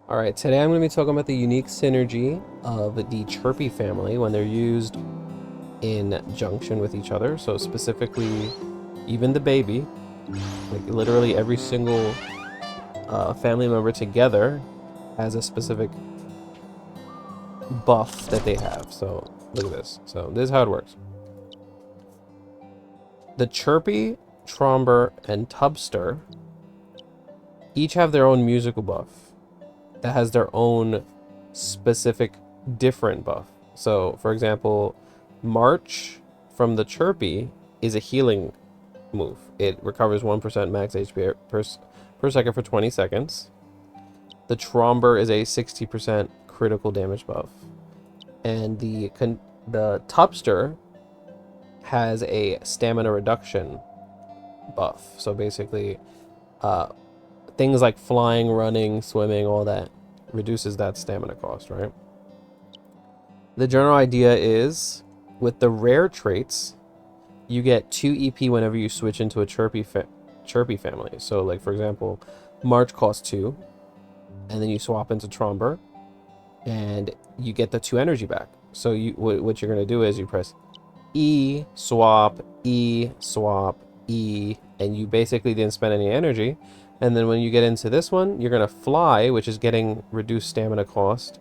Alright, today I'm going to be talking about the unique synergy of the Chirpy family when they're used in junction with each other. So specifically, even the baby, like literally every single family member together has a specific buff that they have. So look at this. So this is how it works. The Chirpy, Tromber, and Tubster each have their own musical buff that has their own specific different buff. So, for example, March from the Chirpy is a healing move. It recovers 1% max HP per second for 20 seconds. The Tromber is a 60% critical damage buff. And the Tubster has a stamina reduction buff. So basically, things like flying, running, swimming, all that reduces that stamina cost, right? The general idea is, with the rare traits, you get 2 EP whenever you switch into a Chirpy family. So, like, for example, March costs 2, and then you swap into Tromber, and you get the 2 energy back. So what you're going to do is you press E, swap, E, swap, E, and you basically didn't spend any energy. And then when you get into this one, you're going to fly, which is getting reduced stamina cost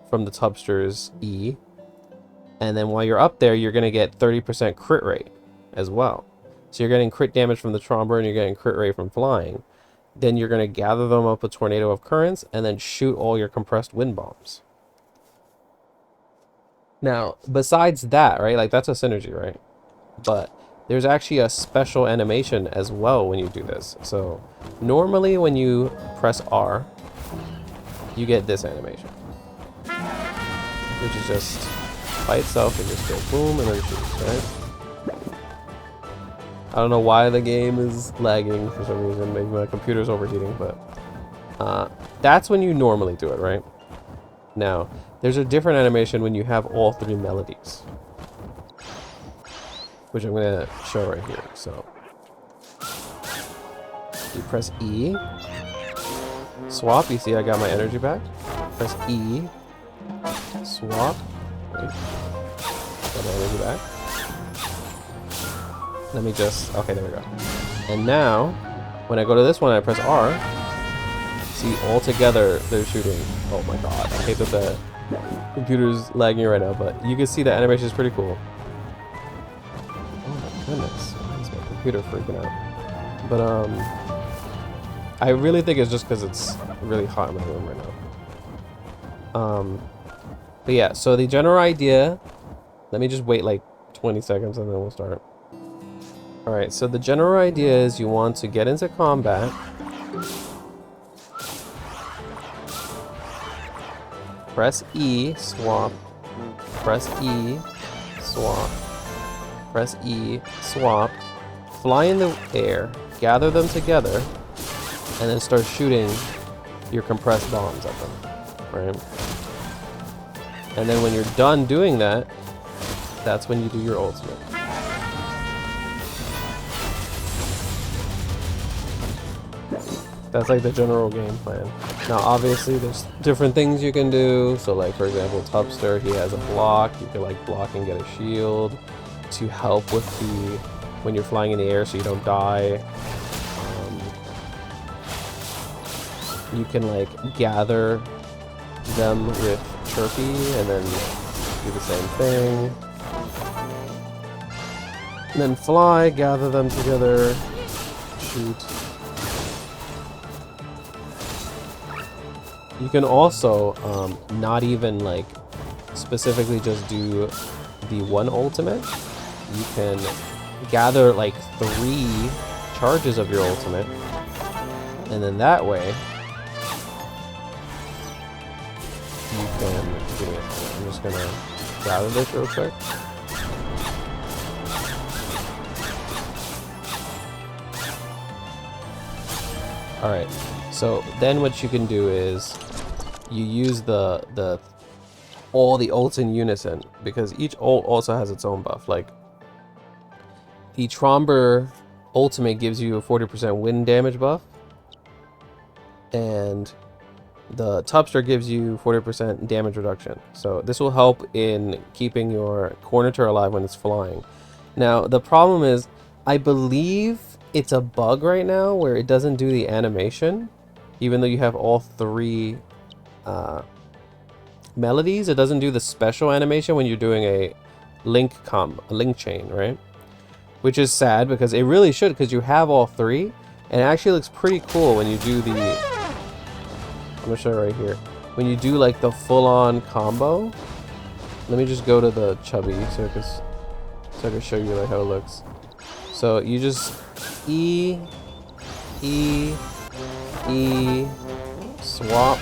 from the Tubster's E. And then while you're up there, you're going to get 30% crit rate as well. So you're getting crit damage from the Tromber and you're getting crit rate from flying. Then you're going to gather them up with Tornado of Currents and then shoot all your compressed wind bombs. Now, besides that, right, like that's a synergy, right? But there's actually a special animation as well when you do this. So normally when you press R, you get this animation, which is just by itself, it just goes boom and then shoots, right? I don't know why the game is lagging for some reason. Maybe my computer's overheating, but that's when you normally do it, right? Now, there's a different animation when you have all 3 melodies, which I'm going to show right here. So you press E, swap, you see I got my energy back. Press E, swap, wait, got my energy back. Let me just, okay, there we go. And now, when I go to this one, I press R, see all together they're shooting. Oh my god, I hate that the computer's lagging right now, but you can see the animation is pretty cool. Oh my goodness, why is my computer freaking out? But I really think it's just because it's really hot in my room right now. But yeah, so the general idea, let me just wait like 20 seconds and then we'll start. Alright, so the general idea is you want to get into combat. Press E, swap. Press E, swap. Press E, swap. Fly in the air, gather them together, and then start shooting your compressed bombs at them, right? And then when you're done doing that, that's when you do your ultimate. That's like the general game plan. Now obviously there's different things you can do. So like for example Tubster, he has a block. You can like block and get a shield to help with the when you're flying in the air so you don't die. You can like gather them with Chirpy and then do the same thing. And then fly, gather them together, shoot. You can also not even like specifically just do the one ultimate. You can gather like 3 charges of your ultimate, and then that way you can, give me a second, I'm just gonna gather this real quick. Alright, so then what you can do is you use all the ults in unison, because each ult also has its own buff. Like the Tromber ultimate gives you a 40% wind damage buff, and The Tubster gives you 40% damage reduction. So this will help in keeping your Cornitor alive when it's flying. Now, the problem is, I believe it's a bug right now where it doesn't do the animation. Even though you have all three melodies, it doesn't do the special animation when you're doing a link chain, right? Which is sad because it really should, because you have all three. And it actually looks pretty cool when you do the... I'm gonna show you right here. When you do like the full-on combo. Let me just go to the chubby so I can show you like how it looks. So you just E, swap.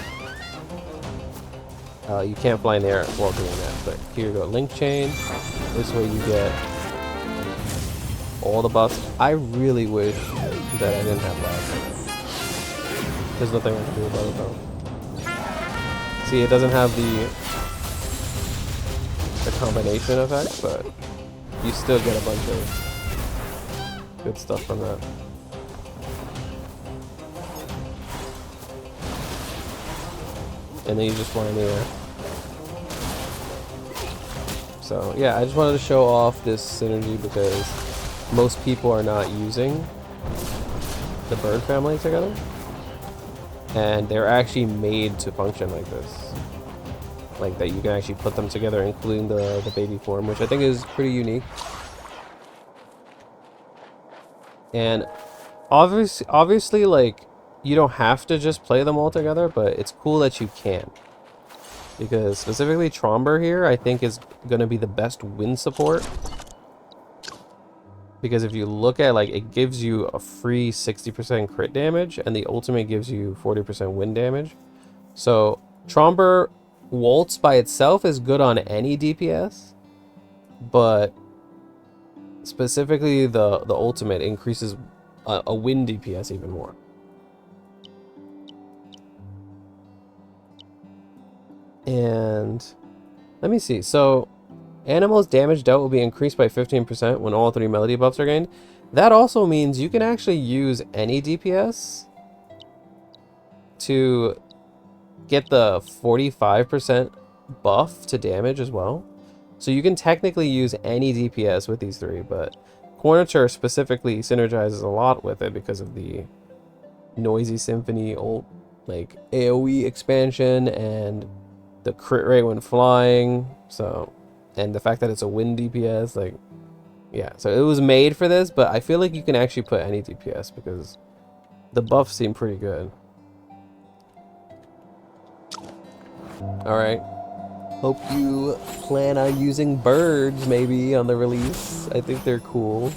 You can't fly in the air while doing that, but here you go, link chain. This way you get all the buffs. I really wish that I didn't have lag. There's nothing I can do about it though. See, it doesn't have the combination effect, but you still get a bunch of good stuff from that. And then you just fly in the air. So yeah, I just wanted to show off this synergy because most people are not using the bird family together. And they're actually made to function like this. Like that you can actually put them together, including the baby form, which I think is pretty unique. And obviously, like, you don't have to just play them all together, but it's cool that you can. Because specifically Tromber here, I think is going to be the best wind support. Because if you look at, like, it gives you a free 60% crit damage, and the ultimate gives you 40% wind damage. So Tromber Waltz by itself is good on any DPS, but specifically the ultimate increases a wind DPS even more. And let me see. So Aniimo's damage dealt will be increased by 15% when all three melody buffs are gained. That also means you can actually use any DPS to get the 45% buff to damage as well. So you can technically use any DPS with these three, but Cornitor specifically synergizes a lot with it because of the Noisy Symphony ult, like AoE expansion and the crit rate when flying. So, and the fact that it's a wind DPS, like, yeah. So it was made for this, but I feel like you can actually put any DPS because the buffs seem pretty good. Alright. Hope you plan on using birds maybe on the release. I think they're cool.